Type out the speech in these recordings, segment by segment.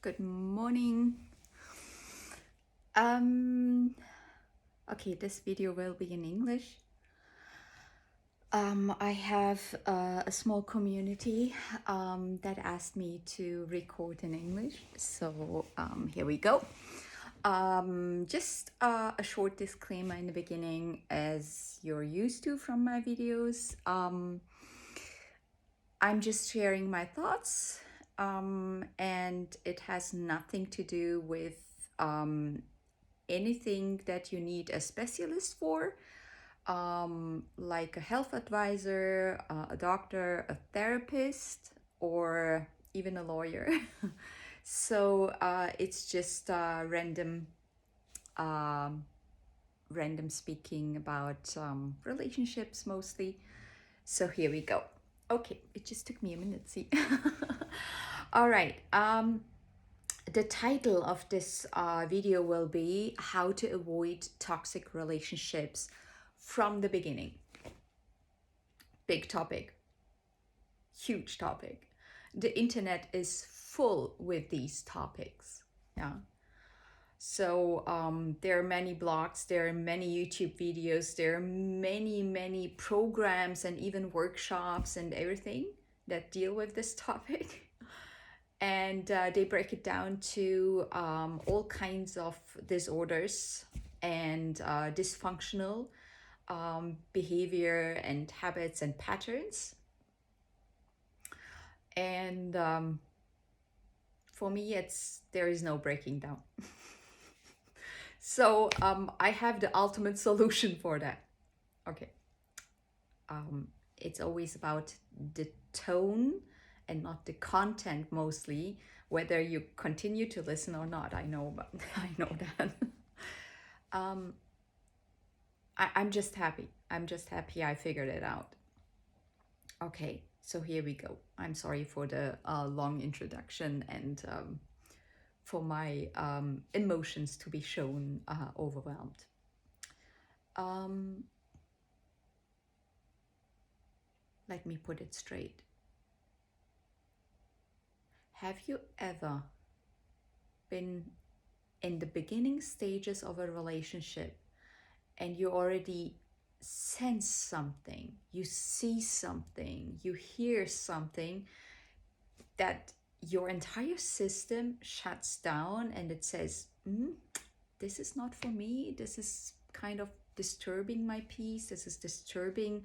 Good morning. Um, okay, this video will be in English. I have a small community that asked me to record in English, so here we go. Just a short disclaimer in the beginning, as you're used to from my videos. I'm just sharing my thoughts, and it has nothing to do with anything that you need a specialist for, like a health advisor, a doctor, a therapist, or even a lawyer. So it's just random speaking about relationships mostly. So here we go. Okay, it just took me a minute, see. All right. The title of this video will be How to Avoid Toxic Relationships from the Beginning. Big topic, huge topic. The internet is full with these topics. Yeah. So there are many blogs, there are many YouTube videos, there are many programs and even workshops and everything that deal with this topic. And they break it down to all kinds of disorders and dysfunctional behavior and habits and patterns. And for me, there is no breaking down. So I have the ultimate solution for that. Okay. It's always about the tone and not the content mostly, whether you continue to listen or not. I know, but I know that. I'm just happy. I'm just happy I figured it out. Okay, so here we go. I'm sorry for the long introduction and for my emotions to be shown overwhelmed. Let me put it straight. Have you ever been in the beginning stages of a relationship and you already sense something, you see something, you hear something that your entire system shuts down and it says, this is not for me, this is kind of disturbing my peace, this is disturbing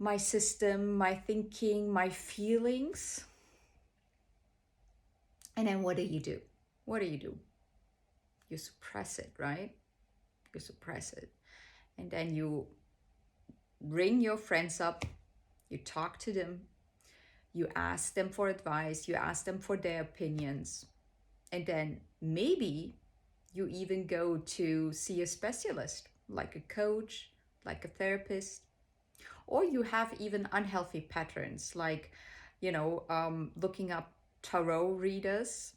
my system, my thinking, my feelings. And then what do you do? What do? You suppress it, right? You suppress it. And then you ring your friends up, you talk to them, you ask them for advice, you ask them for their opinions. And then maybe you even go to see a specialist, like a coach, like a therapist. Or you have even unhealthy patterns, like, looking up tarot readers,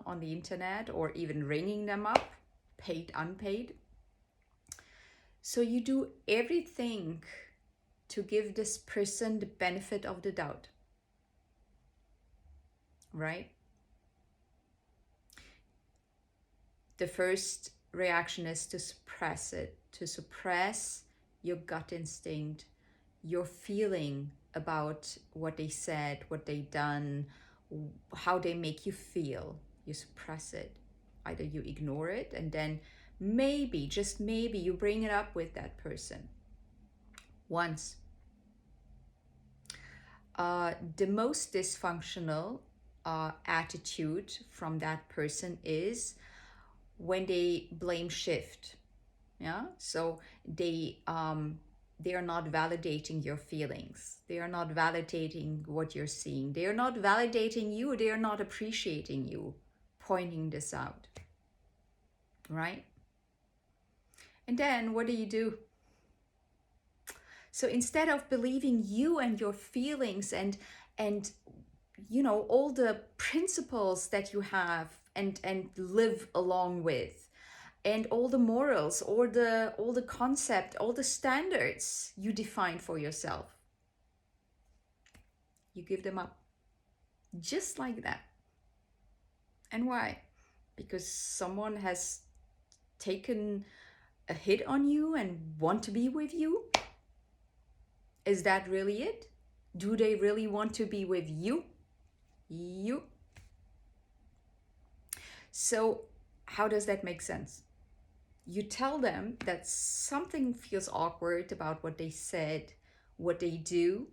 on the internet, or even ringing them up, paid, unpaid. So you do everything to give this person the benefit of the doubt, right? The first reaction is to suppress it, to suppress your gut instinct, your feeling about what they said, what they done, how they make you feel. You suppress it. Either you ignore it and then maybe, just maybe, you bring it up with that person once. The most dysfunctional attitude from that person is when they blame shift. Yeah, so they are not validating your feelings, they are not validating what you're seeing, they are not validating you, they are not appreciating you, pointing this out, right? And then what do? So instead of believing you and your feelings and all the principles that you have and live along with, and all the morals, all the concept, all the standards you define for yourself, you give them up just like that. And why? Because someone has taken a hit on you and want to be with you? Is that really it? Do they really want to be with you? You? So, how does that make sense? You tell them that something feels awkward about what they said, what they do,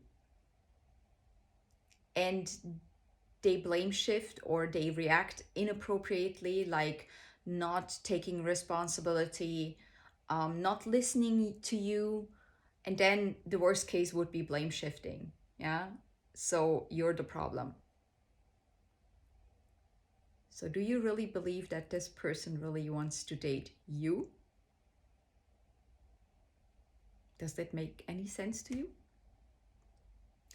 and they blame shift or they react inappropriately, like not taking responsibility, not listening to you. And then the worst case would be blame shifting. Yeah. So you're the problem. So do you really believe that this person really wants to date you? Does that make any sense to you?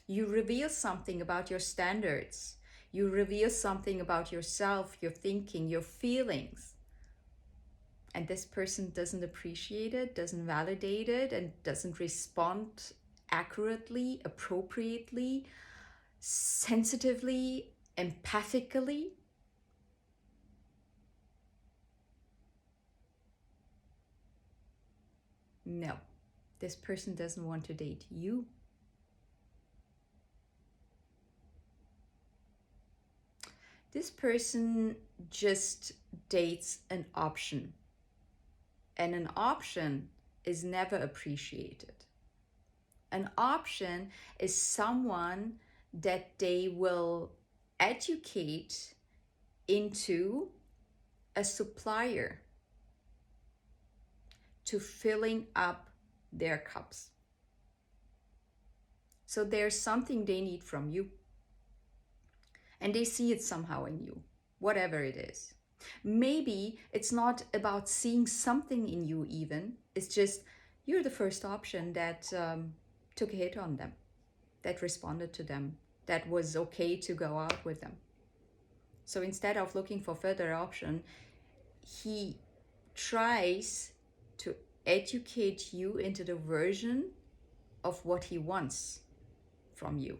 You reveal something about your standards. You reveal something about yourself, your thinking, your feelings. And this person doesn't appreciate it, doesn't validate it, and doesn't respond accurately, appropriately, sensitively, empathically. No, this person doesn't want to date you. This person just dates an option. And an option is never appreciated. An option is someone that they will educate into a supplier to filling up their cups. So there's something they need from you. And they see it somehow in you, whatever it is. Maybe it's not about seeing something in you, even. It's just you're the first option that took a hit on them, that responded to them, that was okay to go out with them. So instead of looking for further option, he tries to educate you into the version of what he wants from you.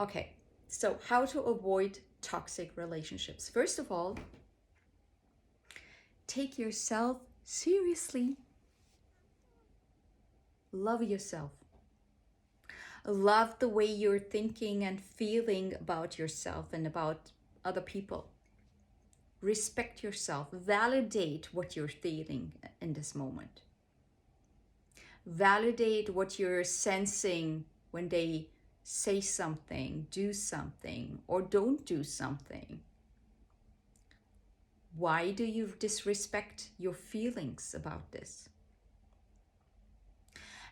Okay, so how to avoid toxic relationships? First of all, take yourself seriously. Love yourself. Love the way you're thinking and feeling about yourself and about other people. Respect yourself. Validate what you're feeling in this moment. Validate what you're sensing when they say something, do something, or don't do something. Why do you disrespect your feelings about this?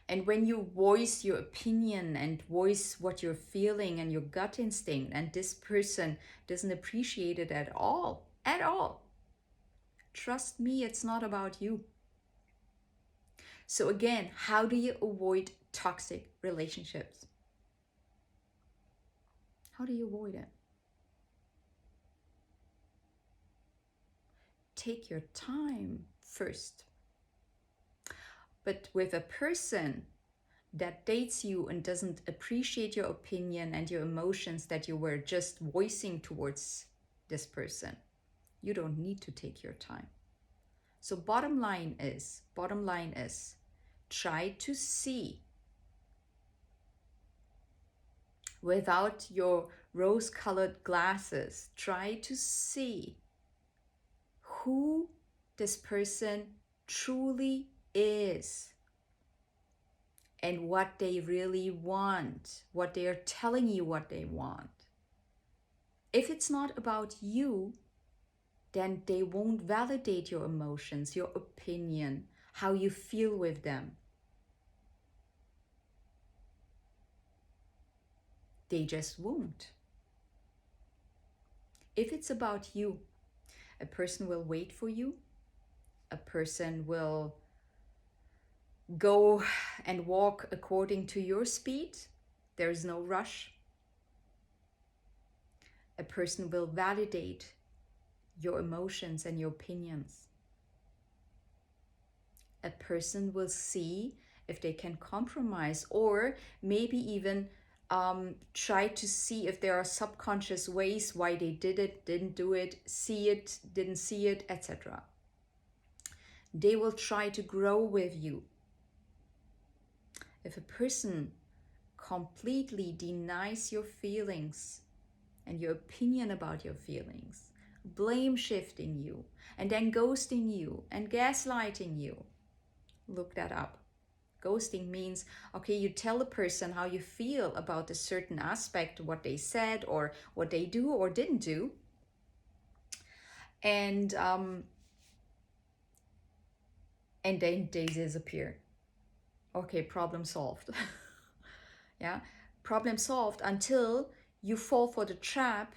And when you voice your opinion and voice what you're feeling and your gut instinct, and this person doesn't appreciate it at all, trust me, it's not about you. So again, how do you avoid toxic relationships? How do you avoid it? Take your time first. But with a person that dates you and doesn't appreciate your opinion and your emotions that you were just voicing towards this person, you don't need to take your time. So bottom line is, try to see without your rose-colored glasses, try to see who this person truly is and what they really want, what they are telling you what they want. If it's not about you, then they won't validate your emotions, your opinion, how you feel with them. They just won't. If it's about you, a person will wait for you. A person will go and walk according to your speed. There is no rush. A person will validate your emotions and your opinions. A person will see if they can compromise or maybe even try to see if there are subconscious ways why they did it, didn't do it, see it, didn't see it, etc. They will try to grow with you. If a person completely denies your feelings and your opinion about your feelings, blame shifting you, and then ghosting you and gaslighting you, look that up. Ghosting means, okay, you tell a person how you feel about a certain aspect, what they said or what they do or didn't do, and then they disappear. Okay, problem solved. Yeah, problem solved until you fall for the trap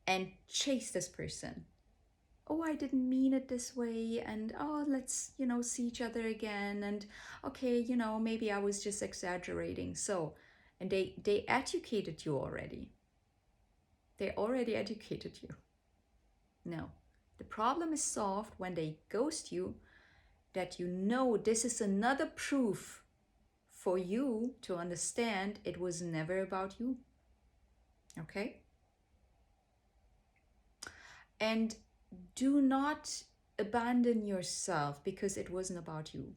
and chase this person. Oh, I didn't mean it this way, and oh, let's, see each other again, and okay, maybe I was just exaggerating. So, and they educated you already. They already educated you. No. The problem is solved when they ghost you, that this is another proof for you to understand it was never about you. Okay? And do not abandon yourself because it wasn't about you.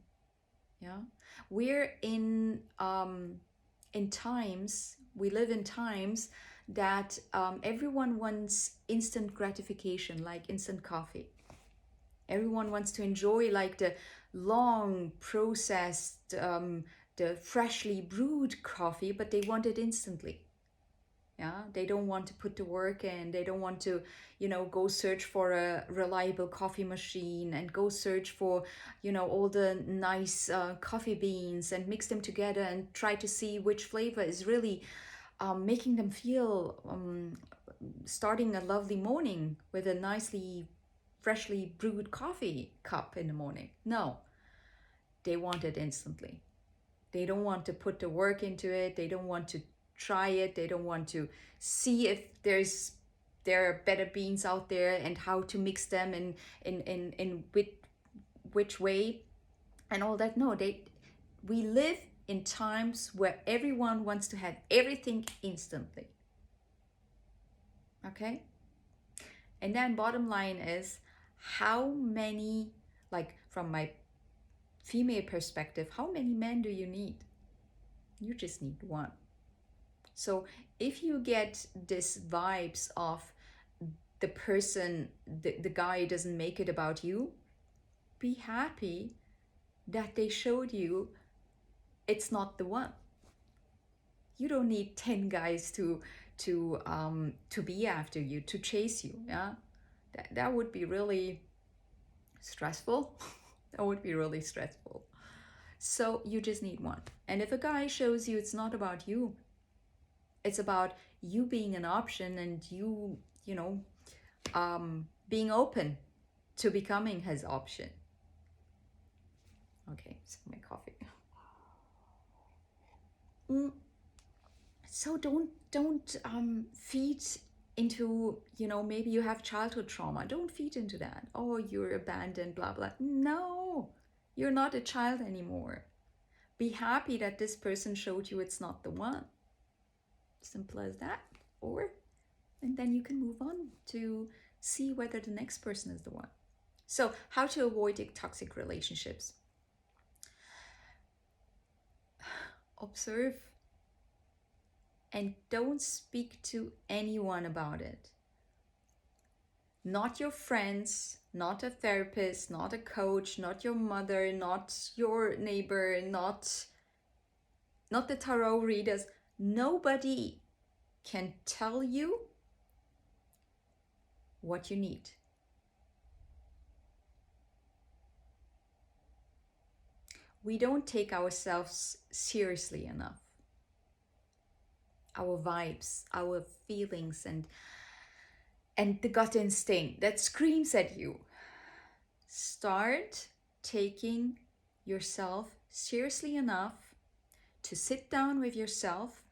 Yeah, we're in times, we live in times that everyone wants instant gratification, like instant coffee. Everyone wants to enjoy like the long processed, the freshly brewed coffee, but they want it instantly. Yeah, they don't want to put the work in. They don't want to, go search for a reliable coffee machine and go search for, all the nice coffee beans and mix them together and try to see which flavor is really making them feel starting a lovely morning with a nicely freshly brewed coffee cup in the morning. No, they want it instantly. They don't want to put the work into it. They don't want to try it. They don't want to see if there are better beans out there and how to mix them in which way and all that. No, we live in times where everyone wants to have everything instantly. Okay? And then bottom line is, how many, like from my female perspective, how many men do you need? You just need one. So if you get this vibes of the person, the guy doesn't make it about you, be happy that they showed you it's not the one. You don't need 10 guys to be after you, to chase you. Yeah, that would be really stressful. That would be really stressful. So you just need one. And if a guy shows you it's not about you, it's about you being an option and you being open to becoming his option. Okay, so my coffee. So don't feed into, maybe you have childhood trauma. Don't feed into that. Oh, you're abandoned, blah blah. No, you're not a child anymore. Be happy that this person showed you it's not the one. Simple as that. And then you can move on to see whether the next person is the one. So, how to avoid toxic relationships? Observe and don't speak to anyone about it. Not your friends, not a therapist, not a coach, not your mother, not your neighbor, not the tarot readers. Nobody can tell you what you need. We don't take ourselves seriously enough. Our vibes, our feelings, and the gut instinct that screams at you. Start taking yourself seriously enough to sit down with yourself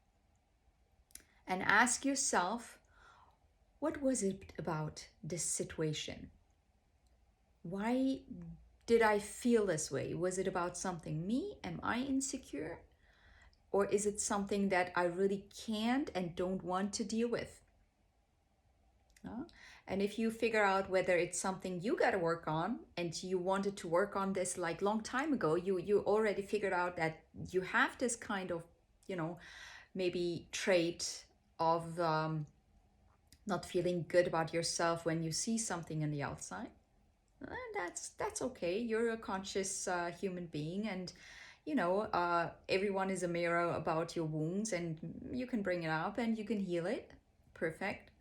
and ask yourself, what was it about this situation? Why did I feel this way? Was it about something me? Am I insecure? or is it something that I really can't and don't want to deal with? Uh, And if you figure out whether it's something you got to work on and you wanted to work on this like long time ago, you already figured out that you have this kind of, you know, maybe trait of not feeling good about yourself when you see something in the outside. That's okay. You're a conscious human being, and everyone is a mirror about your wounds, and you can bring it up and you can heal it. Perfect.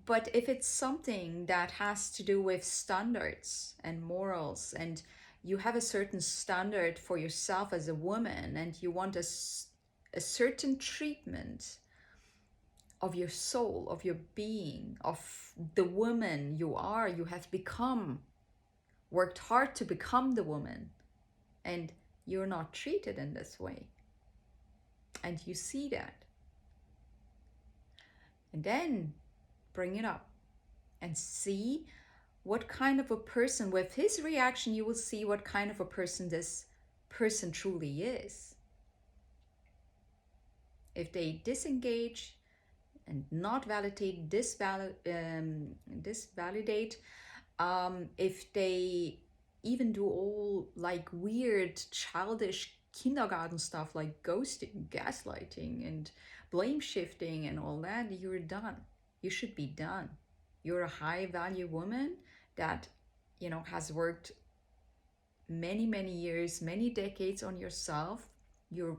But if it's something that has to do with standards and morals, and you have a certain standard for yourself as a woman, and you want a certain treatment of your soul, of your being, of the woman you are, you have become, worked hard to become the woman, and you're not treated in this way, and you see that, and then bring it up and see what kind of a person, with his reaction, you will see what kind of a person this person truly is. If they disengage and not validate, disvalidate, if they even do all like weird, childish kindergarten stuff like ghosting, gaslighting, and blame shifting, and all that, you're done. You should be done. You're a high value woman that, has worked many, many years, many decades on yourself. You're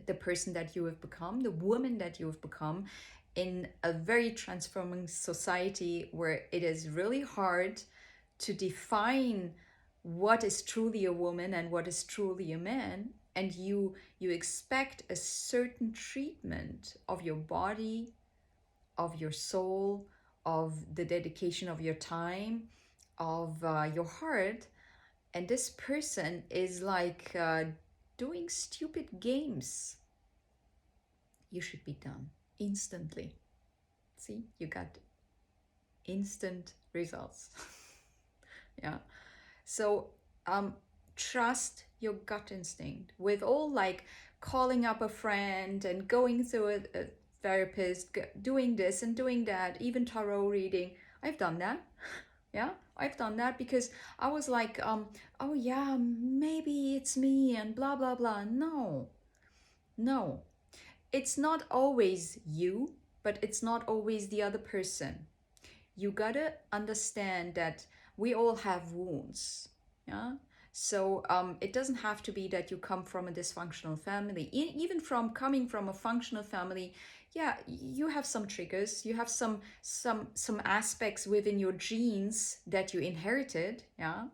the person that you have become, the woman that you have become, in a very transforming society where it is really hard to define what is truly a woman and what is truly a man, and you expect a certain treatment of your body, of your soul, of the dedication of your time, of your heart, and this person is like doing stupid games. You should be done instantly. See, you got instant results. Yeah. So trust your gut instinct with all like calling up a friend and going through a therapist, doing this and doing that, even tarot reading. I've done that. Yeah, I've done that because I was like, oh yeah, maybe it's me and blah blah blah. No, no, it's not always you, but it's not always the other person. You gotta understand that we all have wounds. Yeah. So it doesn't have to be that you come from a dysfunctional family. Even from coming from a functional family, yeah, you have some triggers. You have some aspects within your genes that you inherited. Yeah,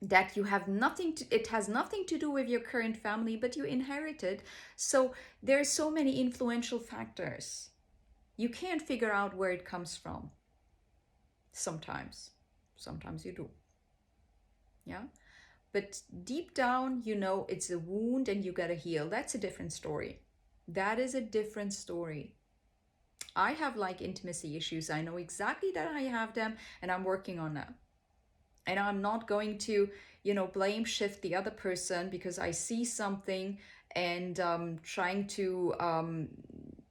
that you have nothing to, it has nothing to do with your current family, but you inherited. So there's so many influential factors. You can't figure out where it comes from. Sometimes you do. Yeah, but deep down, it's a wound and you gotta heal. That's a different story. That is a different story. I have like intimacy issues. I know exactly that I have them, and I'm working on them. And I'm not going to, blame shift the other person because I see something, and trying to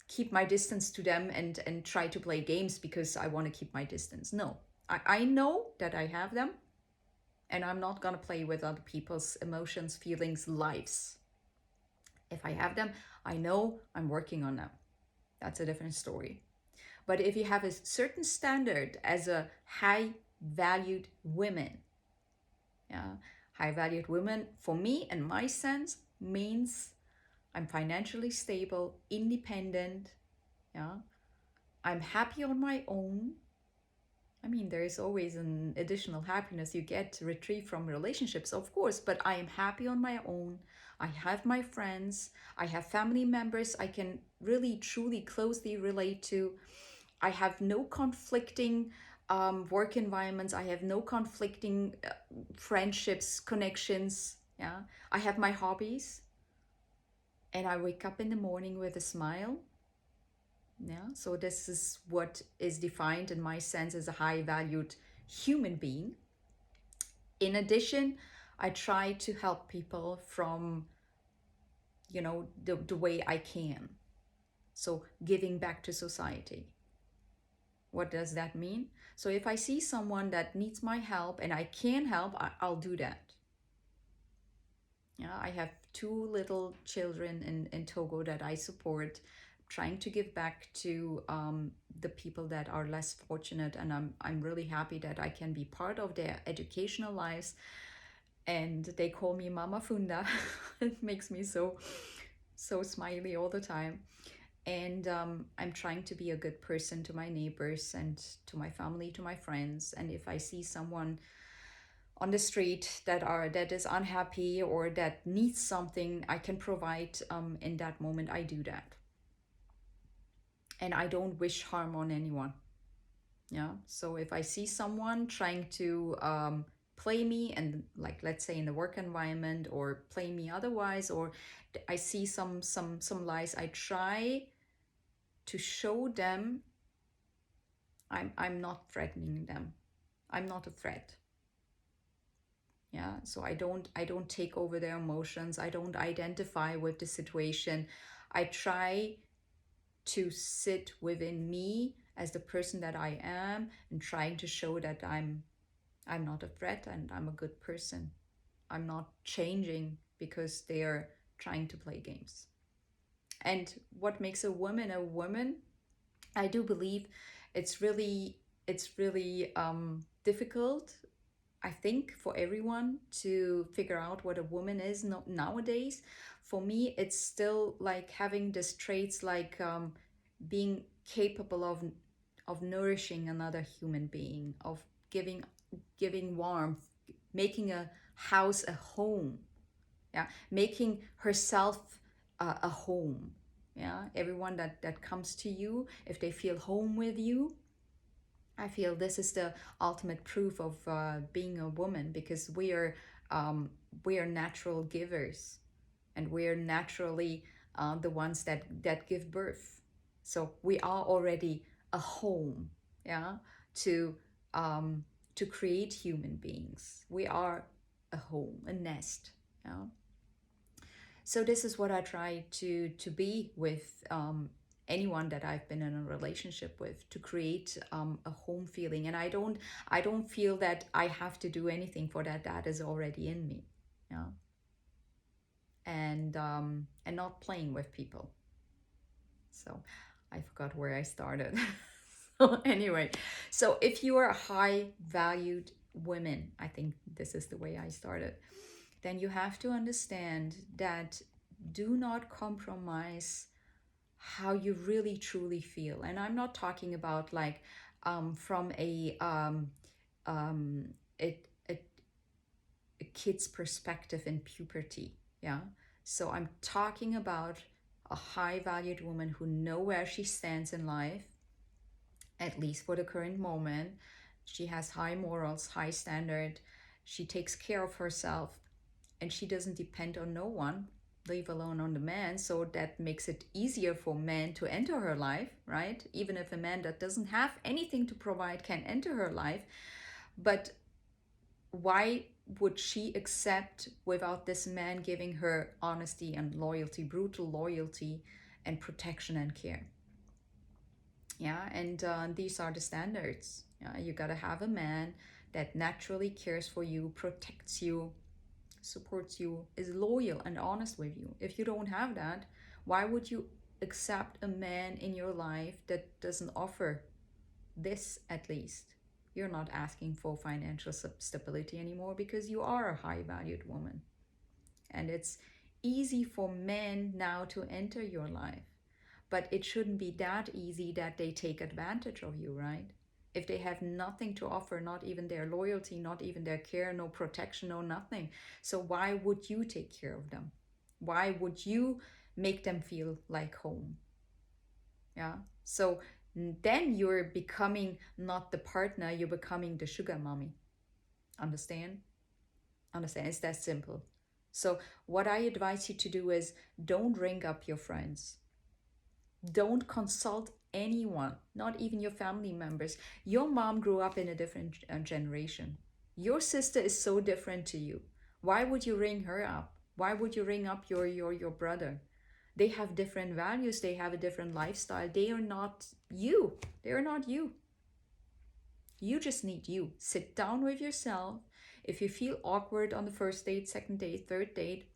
keep my distance to them, and try to play games because I want to keep my distance. No, I know that I have them, and I'm not going to play with other people's emotions, feelings, lives. If I have them, I know I'm working on them. That's a different story. But if you have a certain standard as a high valued woman, yeah, high valued woman for me and my sense means I'm financially stable, independent, yeah, I'm happy on my own. I mean, there is always an additional happiness you get retrieved from relationships, of course, but I am happy on my own. I have my friends, I have family members I can really, truly, closely relate to. I have no conflicting work environments. I have no conflicting friendships, connections. Yeah, I have my hobbies, and I wake up in the morning with a smile. Yeah, so this is what is defined in my sense as a high valued human being. In addition, I try to help people from the way I can. So giving back to society. What does that mean? So if I see someone that needs my help and I can help, I'll do that. Yeah, I have two little children in Togo that I support, trying to give back to the people that are less fortunate, and I'm really happy that I can be part of their educational lives. And they call me Mama Funda. It makes me so smiley all the time. And I'm trying to be a good person to my neighbors and to my family, to my friends. And if I see someone on the street that is unhappy or that needs something I can provide, in that moment I do that. And I don't wish harm on anyone. Yeah. So if I see someone trying to play me, and like let's say in the work environment, or play me otherwise, or I see some lies, I try to show them I'm not threatening them. I'm not a threat. Yeah, so I don't take over their emotions. I don't identify with the situation. I try to sit within me as the person that I am, and trying to show that I'm not a threat and I'm a good person. I'm not changing because they're trying to play games. And what makes a woman a woman, I do believe it's really difficult, I think, for everyone to figure out what a woman is nowadays. For me, it's still like having these traits, like being capable of nourishing another human being, of giving warmth, making a house a home. Yeah, making herself a home. Yeah, everyone that comes to you, if they feel home with you, I feel this is the ultimate proof of being a woman, because we are natural givers, and we are naturally the ones that give birth. So we are already a home, yeah, to um, to create human beings. We are a home, a nest, yeah. So this is what I try to be with anyone that I've been in a relationship with, to create a home feeling. And I don't feel that I have to do anything for that. That is already in me. Yeah. And not playing with people. So I forgot where I started. So anyway, so if you are a high valued woman, I think this is the way I started, then you have to understand that do not compromise how you really truly feel. And I'm not talking about like from um, a, a, a kid's perspective in puberty. Yeah. So I'm talking about a high valued woman who know where she stands in life, at least for the current moment. She has high morals, high standard. She takes care of herself, and she doesn't depend on no one, leave alone on the man. So that makes it easier for men to enter her life, right? Even if a man that doesn't have anything to provide can enter her life. But why would she accept without this man giving her honesty and loyalty, brutal loyalty and protection and care? Yeah, and these are the standards. Yeah, you gotta have a man that naturally cares for you, protects you, supports you, is loyal and honest with you. If you don't have that, why would you accept a man in your life that doesn't offer this at least? You're not asking for financial stability anymore because you are a high valued woman. And it's easy for men now to enter your life. But it shouldn't be that easy that they take advantage of you, right? If they have nothing to offer, not even their loyalty, not even their care, no protection, no nothing. So why would you take care of them? Why would you make them feel like home? Yeah. So then you're becoming not the partner, you're becoming the sugar mommy. Understand? Understand? It's that simple. So what I advise you to do is don't ring up your friends. Don't consult anyone, not even your family members. Your mom grew up in a different generation. Your sister is so different to you. Why would you ring her up? Why would you ring up your brother? They have different values, they have a different lifestyle. They are not you. They are not you. You just need you. Sit down with yourself. If you feel awkward on the first date, second date, third date,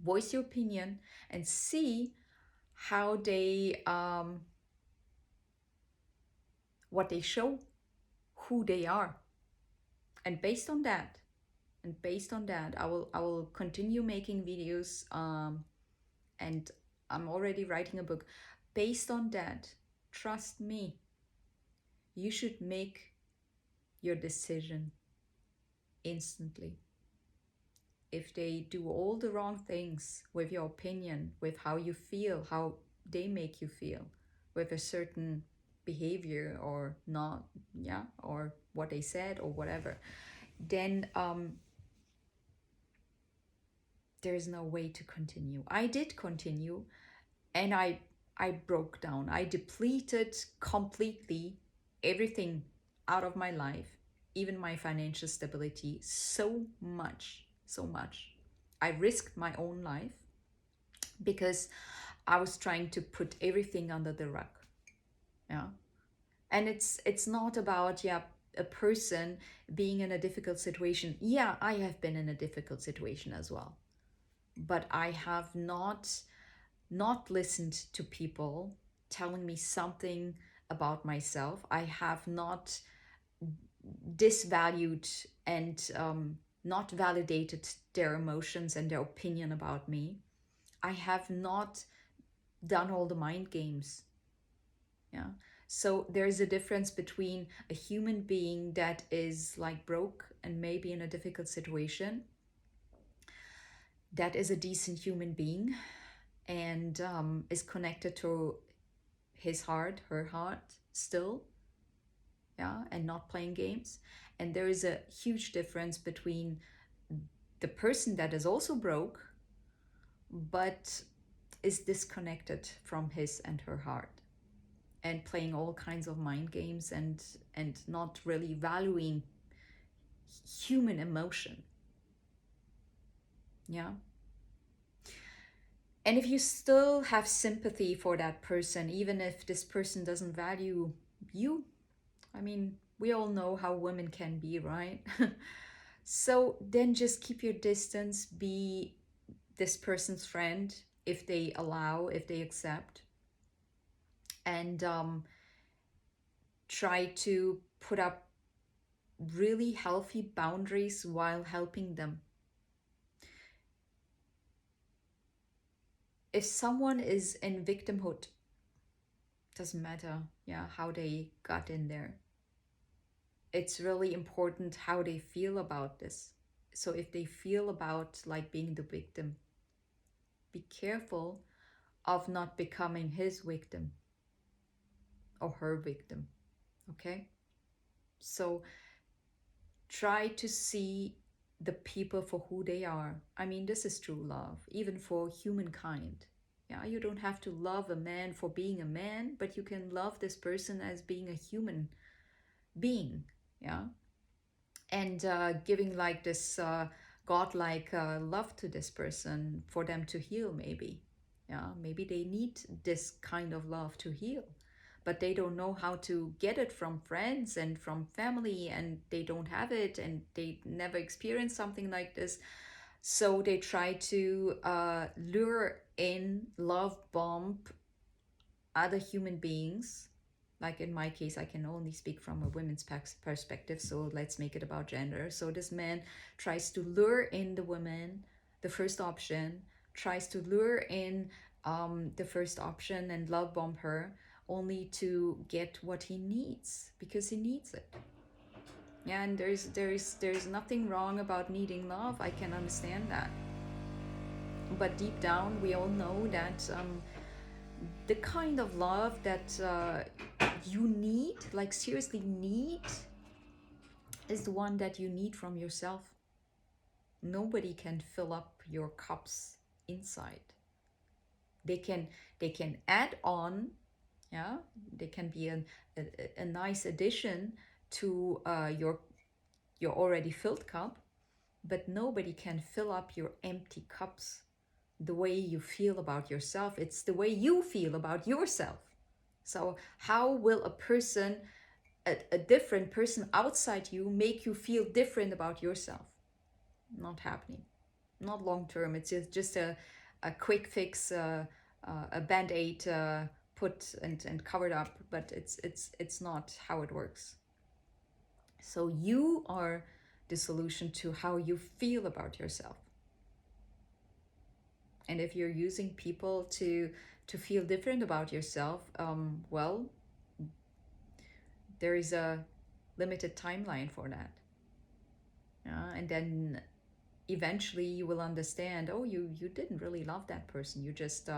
voice your opinion and see how they what they show, who they are. And based on that, I will continue making videos, and I'm already writing a book. Based on that, trust me, you should make your decision instantly. If they do all the wrong things with your opinion, with how you feel, how they make you feel, with a certain behavior or not, yeah, or what they said or whatever, then there's no way to continue. I did continue, and I broke down. I depleted completely everything out of my life, even my financial stability, so much, so much. I risked my own life because I was trying to put everything under the rug. Yeah. And it's not about, yeah, a person being in a difficult situation. Yeah, I have been in a difficult situation as well. But I have not listened to people telling me something about myself. I have not disvalued and not validated their emotions and their opinion about me. I have not done all the mind games. Yeah. So there's a difference between a human being that is like broke and maybe in a difficult situation, that is a decent human being and is connected to his heart, her heart still, yeah, and not playing games. And there is a huge difference between the person that is also broke but is disconnected from his and her heart and playing all kinds of mind games and not really valuing human emotion. Yeah. And if you still have sympathy for that person, even if this person doesn't value you, I mean, we all know how women can be, right? So then just keep your distance, be this person's friend if they allow, if they accept, and try to put up really healthy boundaries while helping them. If someone is in victimhood, doesn't matter, yeah, how they got in there. It's really important how they feel about this. So if they feel about like being the victim, be careful of not becoming his victim or her victim. Okay? So try to see the people for who they are. I mean, this is true love, even for humankind. Yeah, you don't have to love a man for being a man, but you can love this person as being a human being. Yeah. And giving like this godlike love to this person for them to heal, maybe. Yeah, maybe they need this kind of love to heal, but they don't know how to get it from friends and from family, and they don't have it and they never experienced something like this. So they try to lure in, love bomb other human beings. Like in my case, I can only speak from a women's perspective, so let's make it about gender. So this man tries to lure in the woman, the first option, tries to lure in the first option and love bomb her, only to get what he needs because he needs it. Yeah, and there's nothing wrong about needing love. I can understand that, but deep down, we all know that the kind of love that you need, like seriously need, is the one that you need from yourself. Nobody can fill up your cups inside. They can add on, yeah, they can be a nice addition to your already filled cup, but nobody can fill up your empty cups the way you feel about yourself. It's the way you feel about yourself. So how will a person, a different person outside you, make you feel different about yourself? Not happening. Not long term. It's just a quick fix, a band-aid put and covered up, but it's not how it works. So you are the solution to how you feel about yourself. And if you're using people to feel different about yourself, well, there is a limited timeline for that. And then eventually you will understand, oh, you didn't really love that person. You just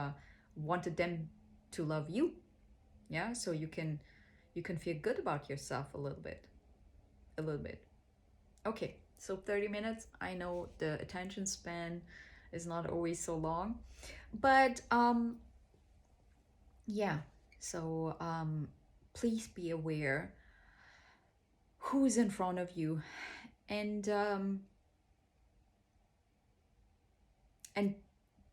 wanted them to love you. Yeah, so you can feel good about yourself a little bit. Okay, so 30 minutes. I know the attention span is not always so long, but yeah, so please be aware who's in front of you, and and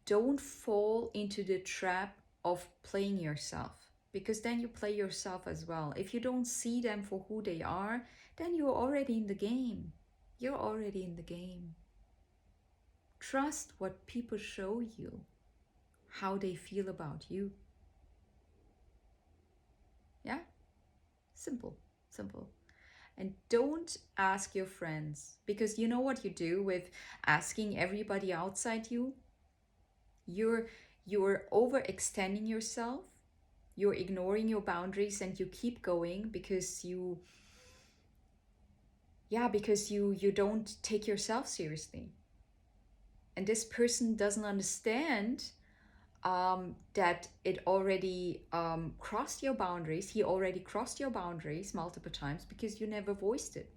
don't fall into the trap of playing yourself, because then you play yourself as well. If you don't see them for who they are, then you're already in the game. You're already in the game. Trust what people show you, how they feel about you. Yeah? Simple. And don't ask your friends, because you know what you do with asking everybody outside you? You're overextending yourself. You're ignoring your boundaries, and you keep going because you don't take yourself seriously. And this person doesn't understand that it already crossed your boundaries. He already crossed your boundaries multiple times because you never voiced it.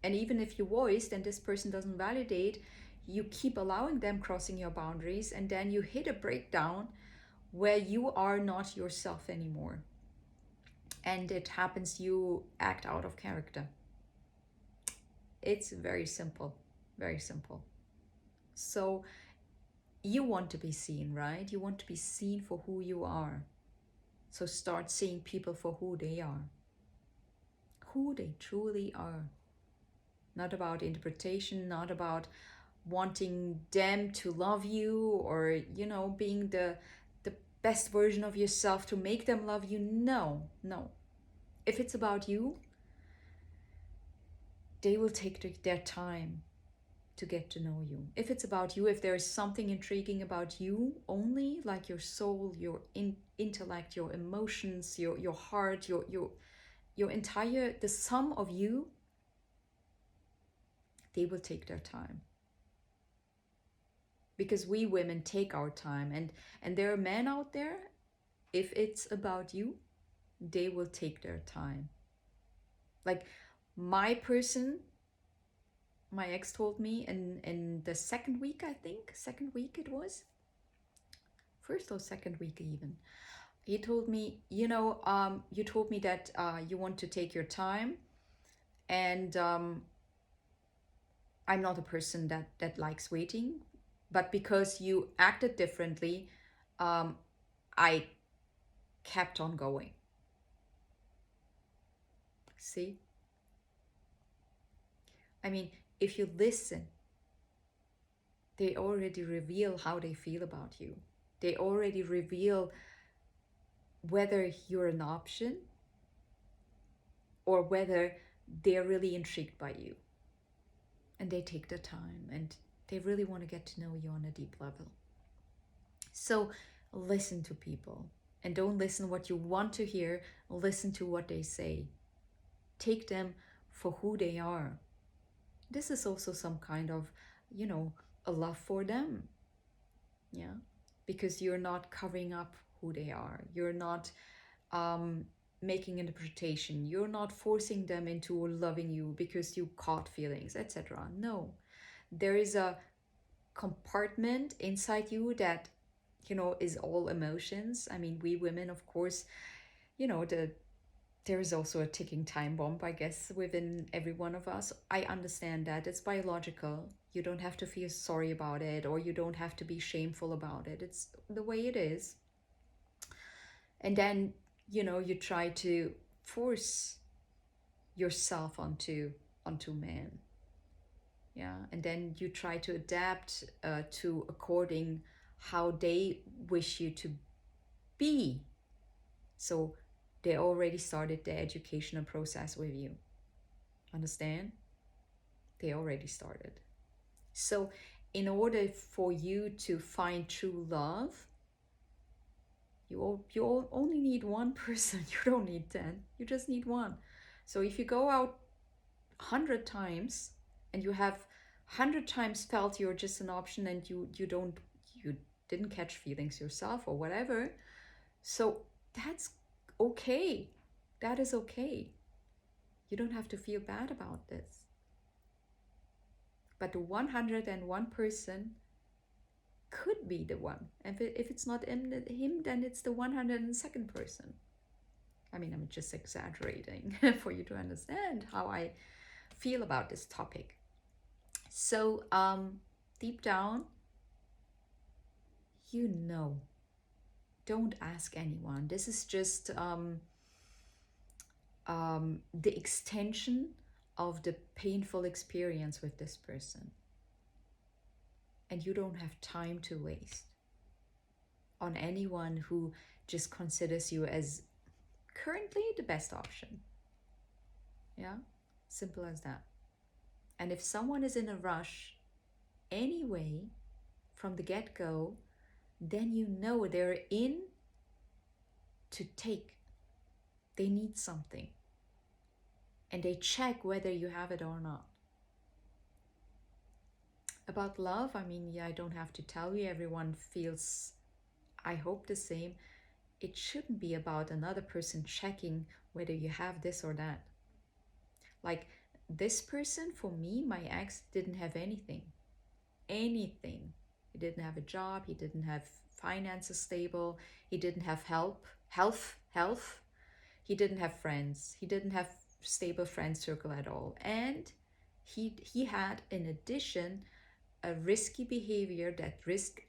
And even if you voiced and this person doesn't validate, you keep allowing them crossing your boundaries, and then you hit a breakdown where you are not yourself anymore. And it happens, you act out of character. It's very simple, very simple. So you want to be seen, right? You want to be seen for who you are. So start seeing people for who they are, who they truly are. Not about interpretation, not about wanting them to love you, or being the best version of yourself to make them love you. No. If it's about you, they will take their time to get to know you. If it's about you, if there is something intriguing about you only, like your soul, your intellect, your emotions, your heart, your entire, the sum of you, they will take their time. Because we women take our time, and there are men out there, if it's about you, they will take their time. Like my ex told me in the second week, I think, second week it was, first or second week even, he told me, you told me that you want to take your time, and I'm not a person that likes waiting, but because you acted differently, I kept on going. See? I mean, if you listen, they already reveal how they feel about you. They already reveal whether you're an option or whether they're really intrigued by you. And they take the time, and they really want to get to know you on a deep level. So listen to people, and don't listen what you want to hear. Listen to what they say. Take them for who they are. This is also some kind of, a love for them. Yeah, because you're not covering up who they are. You're not making interpretation. You're not forcing them into loving you because you caught feelings, etc. No, there is a compartment inside you that is all emotions. I mean, we women, of course, the there is also a ticking time bomb, I guess, within every one of us. I understand that. It's biological. You don't have to feel sorry about it, or you don't have to be shameful about it. It's the way it is. And then, you try to force yourself onto man. Yeah. And then you try to adapt to according how they wish you to be. So they already started the educational process with you. Understand? They already started. So, in order for you to find true love, you only need one person. You don't need 10. You just need one. So, if you go out 100 times and you have 100 times felt you're just an option and you didn't catch feelings yourself or whatever, so that's okay. That is okay. You don't have to feel bad about this. But the 101 person could be the one. And if it's not him, then it's the 102nd person. I mean, I'm just exaggerating for you to understand how I feel about this topic. So, deep down, don't ask anyone. This is just the extension of the painful experience with this person. And you don't have time to waste on anyone who just considers you as currently the best option. Yeah, simple as that. And if someone is in a rush anyway from the get-go, then they're in to take. They need something. And they check whether you have it or not. About love, I mean, I don't have to tell you, everyone feels, I hope, the same. It shouldn't be about another person checking whether you have this or that. Like this person, for me, my ex didn't have anything. Anything. He didn't have a job. He didn't have finances stable. He didn't have health. He didn't have friends. He didn't have stable friend circle at all. And he had, in addition, a risky behavior that risked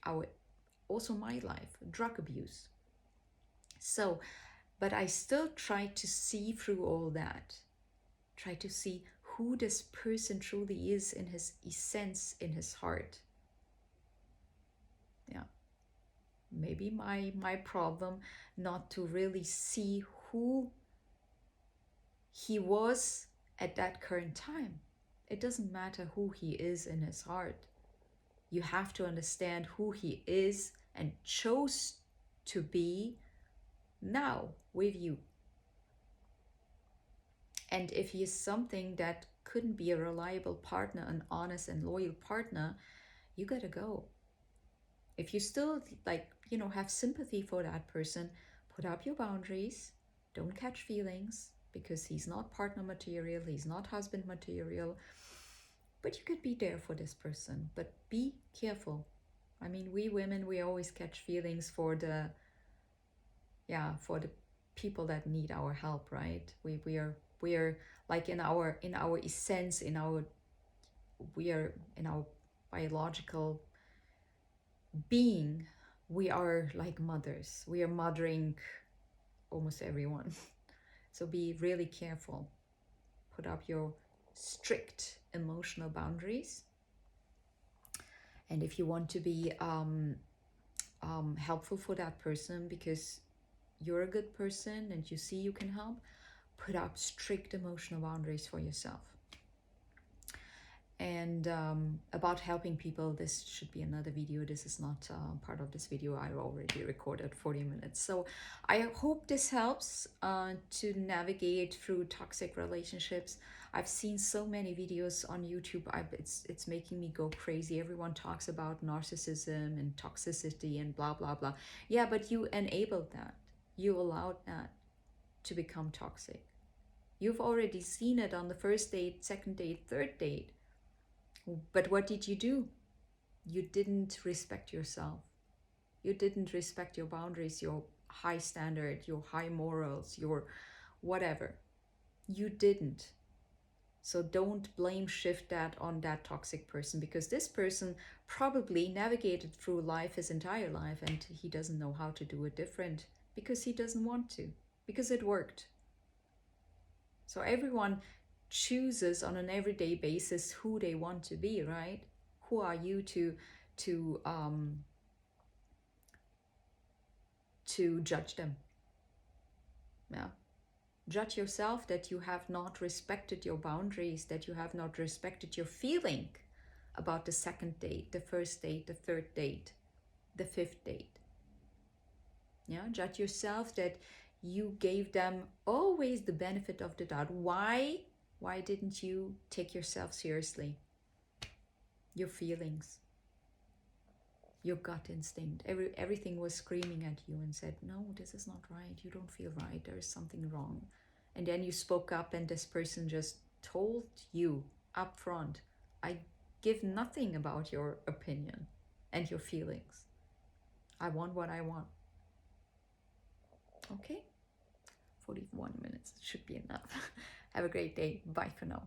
also my life, drug abuse. So, but I still try to see through all that. Try to see who this person truly is in his essence, in his heart. Yeah. Maybe my problem not to really see who he was at that current time. It doesn't matter who he is in his heart. You have to understand who he is and chose to be now with you. And if he is something that couldn't be a reliable partner, an honest and loyal partner, you gotta go. If you still have sympathy for that person, put up your boundaries. Don't catch feelings, because he's not partner material, he's not husband material. But you could be there for this person. But be careful. I mean, we women, we always catch feelings for the people that need our help, right? We are like in our essence, we are in our biological being, we are like mothers. We are mothering almost everyone. So be really careful. Put up your strict emotional boundaries. And if you want to be helpful for that person because you're a good person and you see you can help, put up strict emotional boundaries for yourself. And about helping people, this should be another video. This is not part of this video. I already recorded 40 minutes. So I hope this helps to navigate through toxic relationships. I've seen so many videos on YouTube. It's making me go crazy. Everyone talks about narcissism and toxicity and blah, blah, blah. Yeah, but you enabled that. You allowed that to become toxic. You've already seen it on the first date, second date, third date. But what did you do? You didn't respect yourself. You didn't respect your boundaries, your high standard, your high morals, your whatever. You didn't. So don't blame shift that on that toxic person, because this person probably navigated through life his entire life and he doesn't know how to do it different because he doesn't want to, because it worked. So everyone chooses on an everyday basis who they want to be, right? Who are you to judge them? Yeah. Judge yourself that you have not respected your boundaries, that you have not respected your feeling about the second date, the first date, the third date, the fifth date. Yeah, judge yourself that you gave them always the benefit of the doubt. Why didn't you take yourself seriously? Your feelings, your gut instinct, everything was screaming at you and said, no, this is not right, you don't feel right, there is something wrong. And then you spoke up and this person just told you up front, I give nothing about your opinion and your feelings. I want what I want. Okay, 41 minutes should be enough. Have a great day. Bye for now.